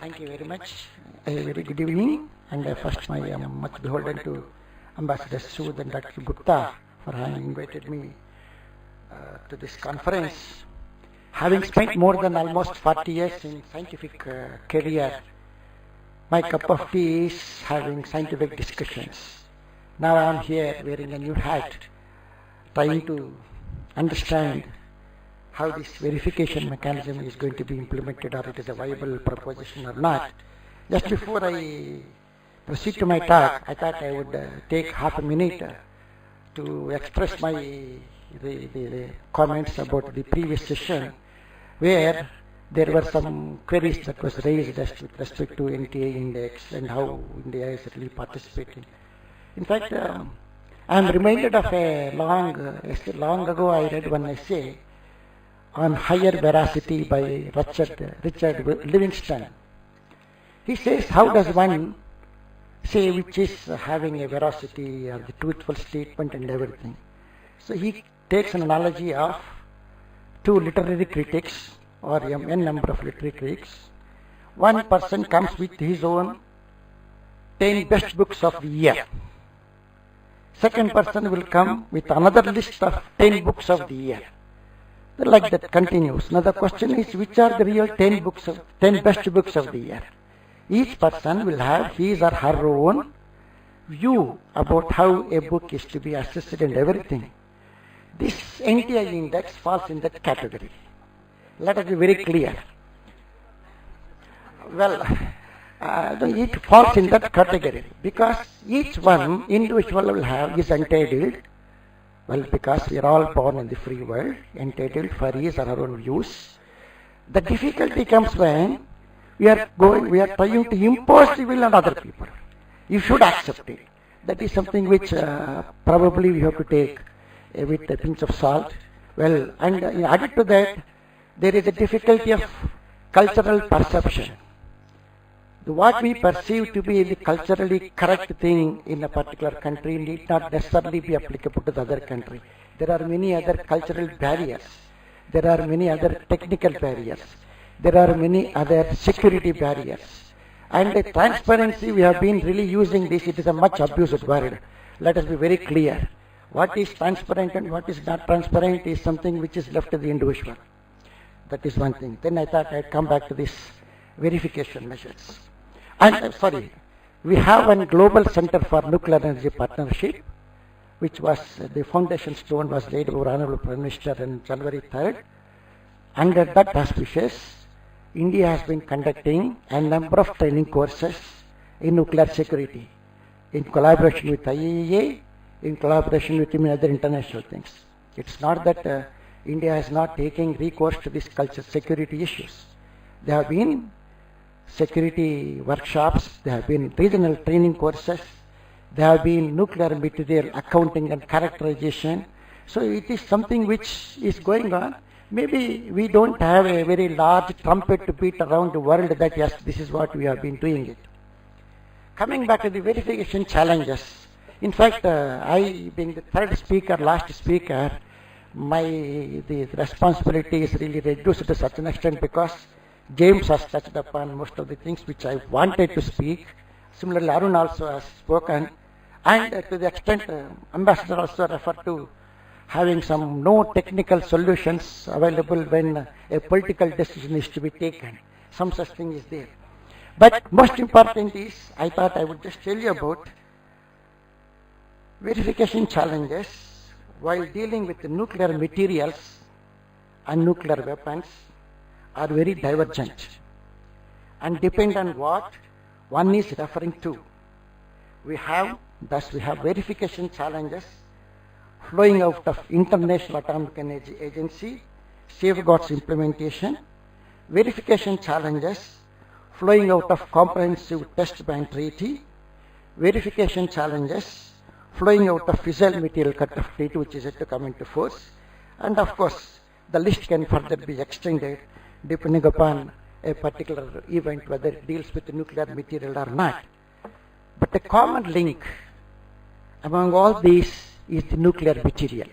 Thank you very much. A very good evening. And first, I am much beholden to Ambassador Sood and Dr. Gupta for having invited me to this conference. Having spent more than almost 40 years in scientific career, my cup of tea is having scientific discussions. Now I am here wearing a new hat, trying to understand how this verification mechanism is going to be implemented, or it is a viable proposition or not. Just before I proceed to my talk, I thought I would take half a minute to express my the comments about the previous session, where there were some queries that was raised with respect to NTA index and how India is really participating. In fact, I am reminded of a long ago I read one essay on higher veracity by Richard Livingston. He says, how does one say which is having a veracity or the truthful statement and everything? So he takes an analogy of two literary critics or n number of literary critics. One person comes with his own 10 best books of the year. Second person will come with another list of 10 books of the year. Like that continues. Now the question is, which are the real 10 best books of the year? Each person will have his or her own view about how a book is to be assessed and everything. This NTI index falls in that category. Let us be very clear. Well, it falls in that category because each one individual will have is entitled. Well, because we are all born in the free world, entitled for his or her own views. The difficulty comes when we are trying to impose the will on other people. You should accept it. That is something which probably we have to take with a pinch of salt. Well, and added to that, there is a difficulty of cultural perception. What we perceive to be the culturally correct thing in a particular country need not necessarily be applicable to the other country. There are many other cultural barriers. There are many other technical barriers. There are many other security barriers. And the transparency, we have been really using this. It is a much abused word. Let us be very clear. What is transparent and what is not transparent is something which is left to the individual. That is one thing. Then I thought I'd come back to this verification measures. And we have a global center for nuclear energy partnership, which was the foundation stone was laid over Honorable Prime Minister on January 3rd. Under that auspices, India has been conducting a number of training courses in nuclear security, in collaboration with IAEA, in collaboration with many other international things. It's not that India is not taking recourse to these security issues. There have been security workshops, there have been regional training courses, there have been nuclear material accounting and characterization. So it is something which is going on. Maybe we don't have a very large trumpet to beat around the world that yes, this is what we have been doing it. Coming back to the verification challenges, in fact, I being the last speaker, the responsibility is really reduced to such an extent because James has touched upon most of the things which I wanted to speak. Similarly, Arun also has spoken, and to the extent Ambassador also referred to having some no technical solutions available when a political decision is to be taken. Some such thing is there. But most important is, I thought I would just tell you about verification challenges while dealing with the nuclear materials and nuclear weapons are very divergent and depend on what one is referring to. We have verification challenges flowing out of International Atomic Energy Agency, safeguards implementation, verification challenges flowing out of Comprehensive Test Ban Treaty, verification challenges flowing out of Fissile Material Cut-off Treaty, which is yet to come into force, and of course the list can further be extended depending upon a particular event, whether it deals with nuclear material or not. But the common link among all these is the nuclear material.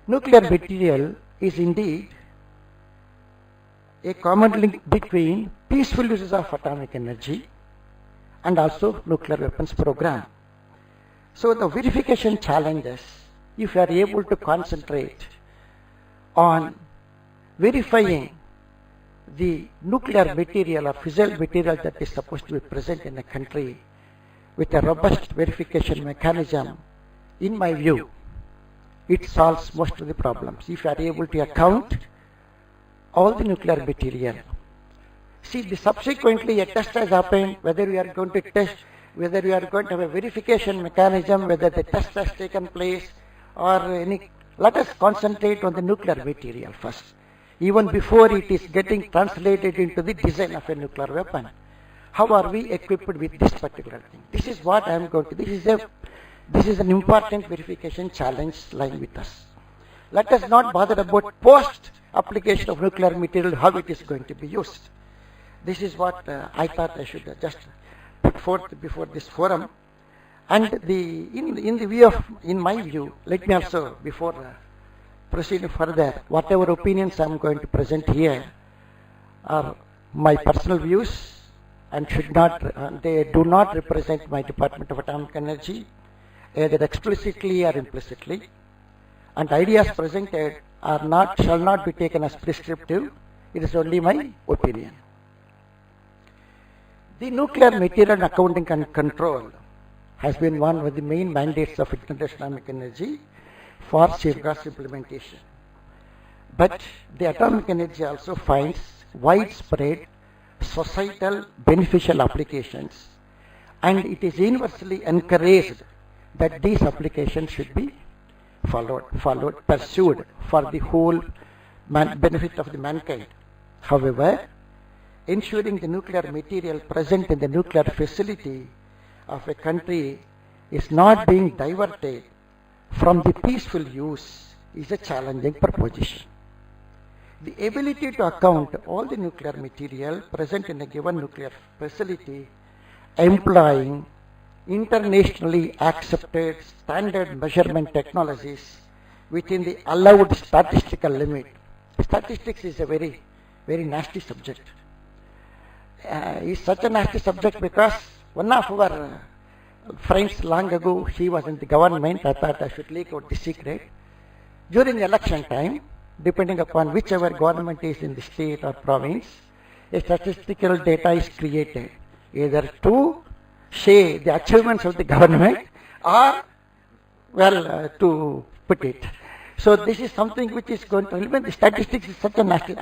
Nuclear material is indeed a common link between peaceful uses of atomic energy and also nuclear weapons program. So the verification challenges, if you are able to concentrate on verifying the nuclear material or fissile material that is supposed to be present in a country with a robust verification mechanism, in my view, it solves most of the problems. If you are able to account all the nuclear material. See, subsequently a test has happened, whether we are going to test, whether we are going to have a verification mechanism, whether the test has taken place or any. Let us concentrate on the nuclear material first, even before it is getting translated into the design of a nuclear weapon. How are we equipped with this particular thing? This is what I am going to, this is an important verification challenge lying with us. Let us not bother about post application of nuclear material, how it is going to be used. This is what I thought I should just put forth before this forum. And in my view, let me also, before proceeding further, whatever opinions I am going to present here are my personal views and they do not represent my Department of Atomic Energy, either explicitly or implicitly. And ideas presented shall not be taken as prescriptive. It is only my opinion. The nuclear material accounting and control has been one of the main mandates of International Atomic Energy for safeguards implementation. But the atomic energy also finds widespread societal beneficial applications, and it is universally encouraged that these applications should be pursued for the whole benefit of the mankind. However, ensuring the nuclear material present in the nuclear facility of a country is not being diverted from the peaceful use is a challenging proposition. The ability to account all the nuclear material present in a given nuclear facility employing internationally accepted standard measurement technologies within the allowed statistical limit. Statistics is a very, very nasty subject. It's such a nasty subject because one of our friends long ago, he was in the government, I thought I should leak out the secret. During election time, depending upon whichever government is in the state or province, a statistical data is created, either to say the achievements of the government or, to put it. So this is something which is going to implement. The statistics is such a nasty.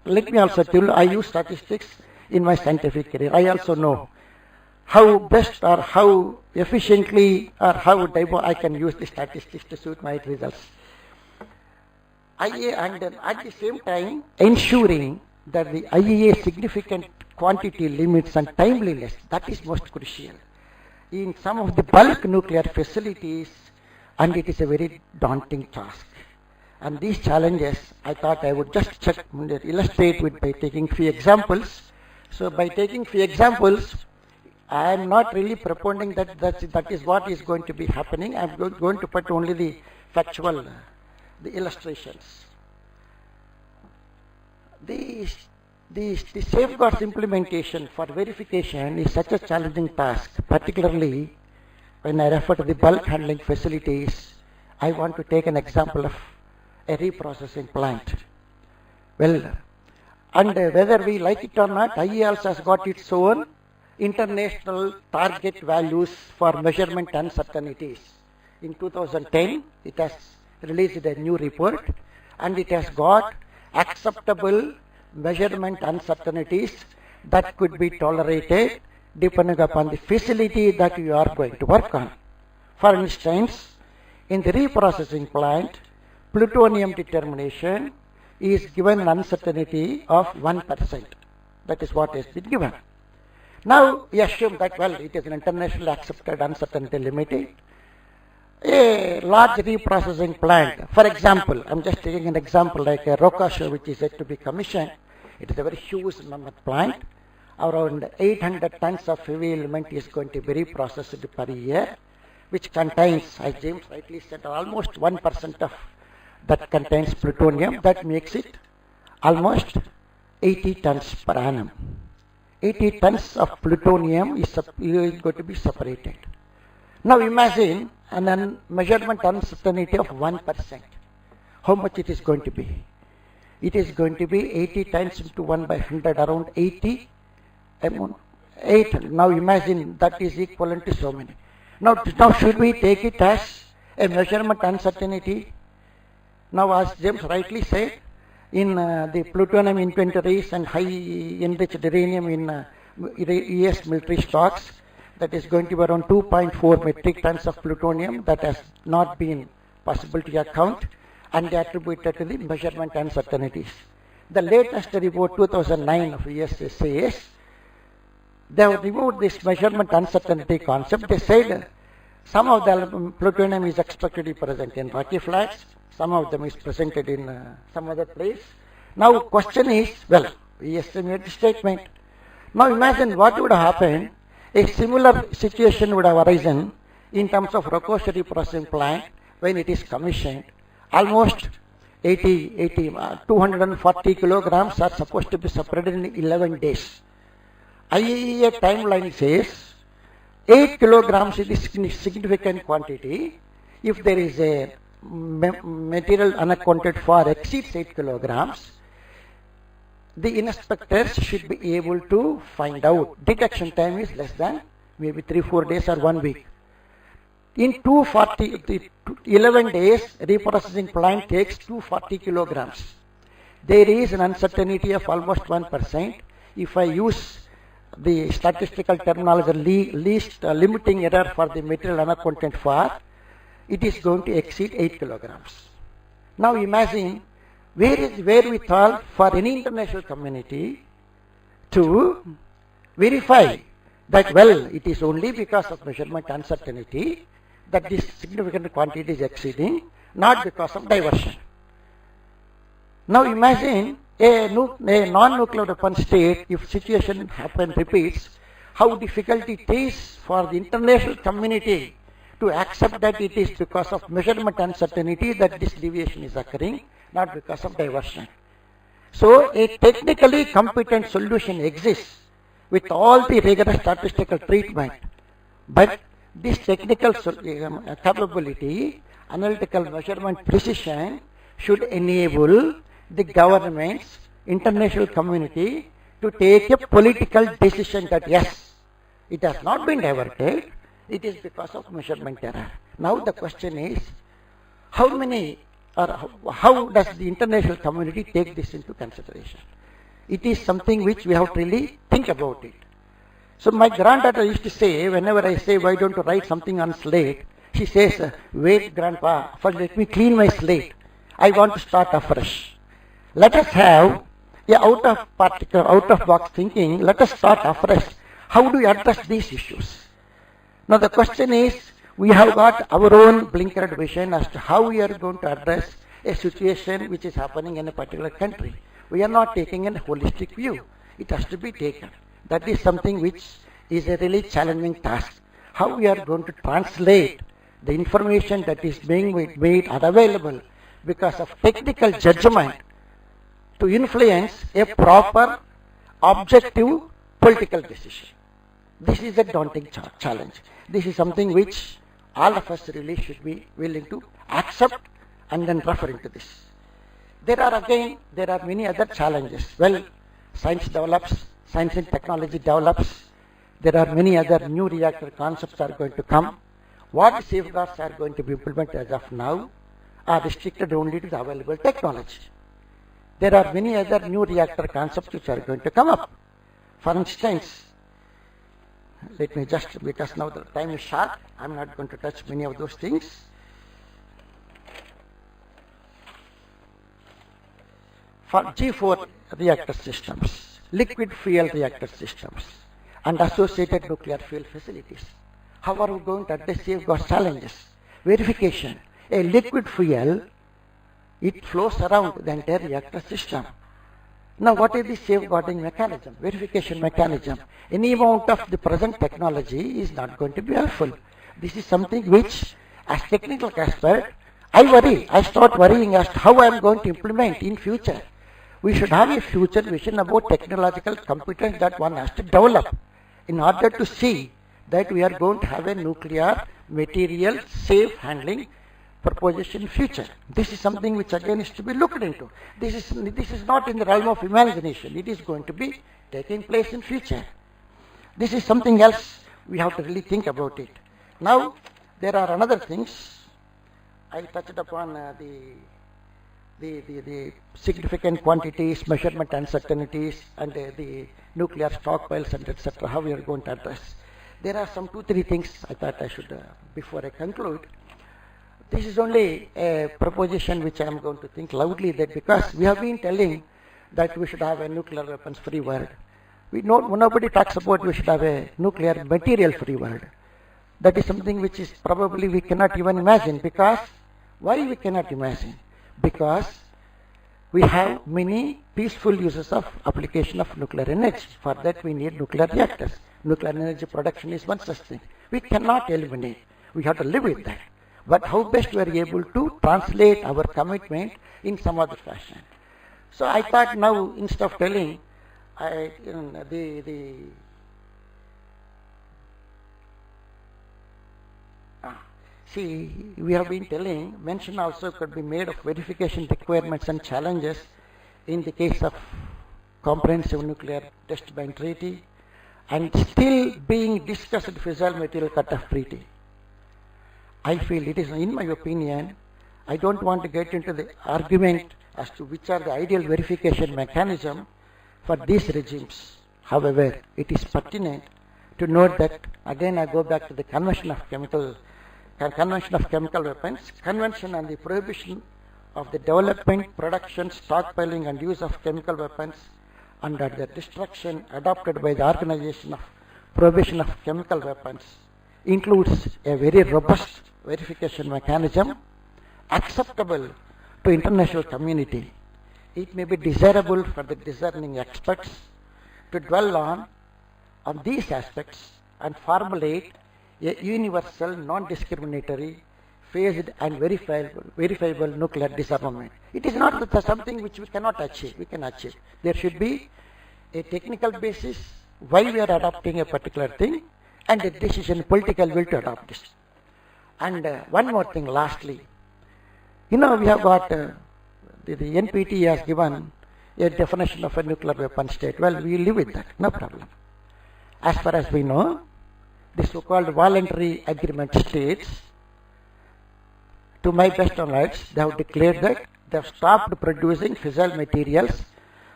Let me also tell you, I use statistics in my scientific career. I also know how best or how efficiently or how I can use the statistics to suit my results. And at the same time, ensuring that the IEA significant quantity limits and timeliness, that is most crucial in some of the bulk nuclear facilities, and it is a very daunting task. And these challenges, I thought I would just illustrate by taking few examples. So by taking few examples, I am not really propounding that is what is going to be happening. I am going to put only the factual, the illustrations. The safeguards implementation for verification is such a challenging task, particularly when I refer to the bulk handling facilities. I want to take an example of a reprocessing plant. Well, and whether we like it or not, IEA also has got its own international target values for measurement uncertainties. In 2010, it has released a new report, and it has got acceptable measurement uncertainties that could be tolerated depending upon the facility that you are going to work on. For instance, in the reprocessing plant, plutonium determination is given an uncertainty of 1%. That is what has been given. Now we assume that, it is an internationally accepted uncertainty limited. A large reprocessing plant, for example, I am just taking an example like a Rocasho, which is yet to be commissioned. It is a very huge mammoth plant. Around 800 tons of heavy element is going to be reprocessed per year, which contains, as James rightly said, almost 1% of that contains plutonium. That makes it almost 80 tons per annum. 80 tons of plutonium is going to be separated. Now imagine a measurement uncertainty of 1%. How much it is going to be? It is going to be 80 times into 1 by 100, around 80. 8. Now imagine that is equivalent to so many. Now should we take it as a measurement uncertainty? Now as James rightly said, in the plutonium inventories and high enriched uranium in US military stocks, that is going to be around 2.4 metric tons of plutonium that has not been possible to account and attributed to the measurement uncertainties. The latest report 2009 of IDSA says they have removed this measurement uncertainty concept. They said some of the plutonium is expected to be present in rocky flats, some of them is presented in some other place. Now question is, well, IDSA made the statement. Now imagine what would have happened. A similar situation would have arisen in terms of Rockefeller processing plant when it is commissioned. Almost 240 kilograms are supposed to be separated in 11 days. IAEA timeline says 8 kilograms is a significant quantity. If there is a material unaccounted for exceeds 8 kilograms, the inspectors should be able to find out. Detection time is less than maybe 3-4 days or 1 week. In 11 days, reprocessing plant takes 240 kilograms. There is an uncertainty of almost 1%. If I use the statistical terminology, least limiting error for the material unaccounted for, it is going to exceed 8 kilograms. Now imagine where is wherewithal for any international community to verify that, well, it is only because of measurement uncertainty that this significant quantity is exceeding, not because of diversion. Now imagine a non-nuclear weapon state, if situation repeats, how difficult it is for the international community to accept that it is because of measurement uncertainty that this deviation is occurring, not because of diversion. So a technically competent solution exists with all the rigorous statistical treatment, but this technical capability, analytical measurement precision should enable the governments, international community to take a political decision that yes, it has not been diverted, it is because of measurement error. Now the question is, how does the international community take this into consideration? It is something which we have to really think about it. So my granddaughter used to say, whenever I say, why don't you write something on slate, she says, wait grandpa, first let me clean my slate. I want to start afresh. Let us have a out of box thinking. Let us start afresh. How do we address these issues? Now the question is, we have got our own blinkered vision as to how we are going to address a situation which is happening in a particular country. We are not taking a holistic view. It has to be taken. That is something which is a really challenging task. How we are going to translate the information that is being made available because of technical judgment to influence a proper, objective political decision. This is a daunting challenge. This is something which all of us really should be willing to accept and then refer into this. There are many other challenges. Well, science develops, science and technology develops. There are many other new reactor concepts are going to come. What safeguards are going to be implemented as of now are restricted only to the available technology. There are many other new reactor concepts which are going to come up. For instance, let me just, because now the time is short, I am not going to touch many of those things. For G4 reactor systems, liquid fuel reactor systems, and associated nuclear fuel facilities, how are we going to address safeguard challenges? Verification. A liquid fuel, it flows around the entire reactor system. Now what is the safeguarding mechanism, verification mechanism? Any amount of the present technology is not going to be helpful. This is something which, as technical expert, I start worrying as to how I am going to implement in future. we should have a future vision about technological competence that one has to develop in order to see that we are going to have a nuclear material safe handling proposition in future. This is something which again is to be looked into. This is not in the realm of imagination. It is going to be taking place in future. This is something else we have to really think about it. Now, there are another things. I touched upon the significant quantities, measurement uncertainties, and the nuclear stockpiles, and etc. How we are going to address. There are some 2-3 things I thought I should, before I conclude. This is only a proposition which I am going to think loudly, that because we have been telling that we should have a nuclear weapons free world. Nobody talks about we should have a nuclear material free world. That is something which is probably we cannot even imagine. Because why we cannot imagine? Because we have many peaceful uses of application of nuclear energy. For that we need nuclear reactors. Nuclear energy production is one such thing. We cannot eliminate. We have to live with that. But how best we are able to translate our commitment in some other fashion. So I thought now, instead of telling see, we have been telling, mention also could be made of verification requirements and challenges in the case of comprehensive nuclear test ban treaty and still being discussed fissile material cutoff treaty. I feel it is, in my opinion, I don't want to get into the argument as to which are the ideal verification mechanism for these regimes. However, it is pertinent to note that, again I go back to the Convention of Chemical Weapons, Convention on the Prohibition of the Development, Production, Stockpiling and Use of Chemical Weapons under the destruction adopted by the Organization of Prohibition of Chemical Weapons includes a very robust verification mechanism acceptable to international community. It may be desirable for the discerning experts to dwell on these aspects and formulate a universal, non-discriminatory, phased and verifiable nuclear disarmament. It is not something which we cannot achieve. We can achieve. There should be a technical basis why we are adopting a particular thing and a decision, political will to adopt this. And one more thing lastly. We have got, the NPT has given a definition of a nuclear weapon state. Well, we live with that, no problem. As far as we know, the so-called voluntary agreement states, to my best knowledge, they have declared that they have stopped producing fissile materials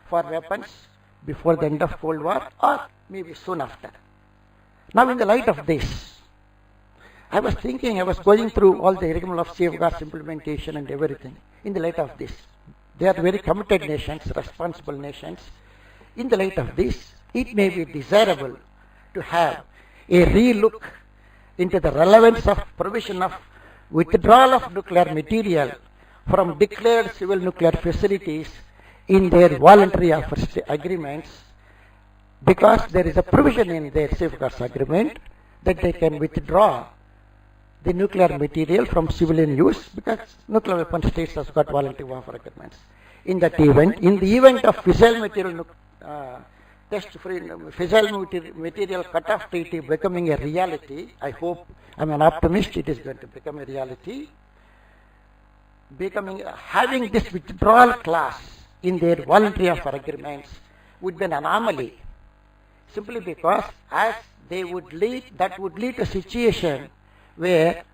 for weapons before the end of Cold War or maybe soon after. Now, in the light of this, I was going through all the rigmarole of safeguards implementation and everything. In the light of this, they are very committed nations, responsible nations. In the light of this, it may be desirable to have a re-look into the relevance of provision of withdrawal of nuclear material from declared civil nuclear facilities in their voluntary agreements, because there is a provision in their safeguards agreement that they can withdraw the nuclear material from civilian use, because nuclear weapon states have got voluntary warfare agreements. In the event of fissile material fissile material cutoff treaty becoming a reality, I hope, I'm an optimist, it is going to become a reality. Having this withdrawal clause in their voluntary warfare agreements would be an anomaly, simply because that would lead to a situation where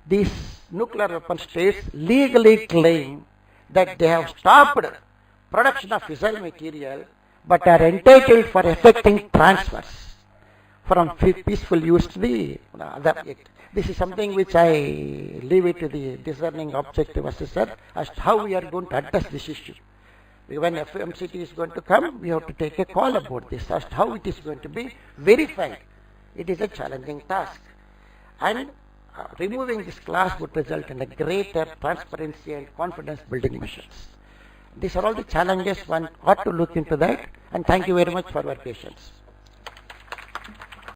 these nuclear weapon states legally claim that they have stopped production of fissile material but are entitled for effecting transfers from peaceful use to the other. This is something which I leave it to the discerning objective assessor as to how we are going to address this issue. When FMCT is going to come, we have to take a call about this as to how it is going to be verified. It is a challenging task. And removing this clause would result in a greater transparency and confidence building measures. These are all the challenges one ought to look into that, and thank you very much for your patience.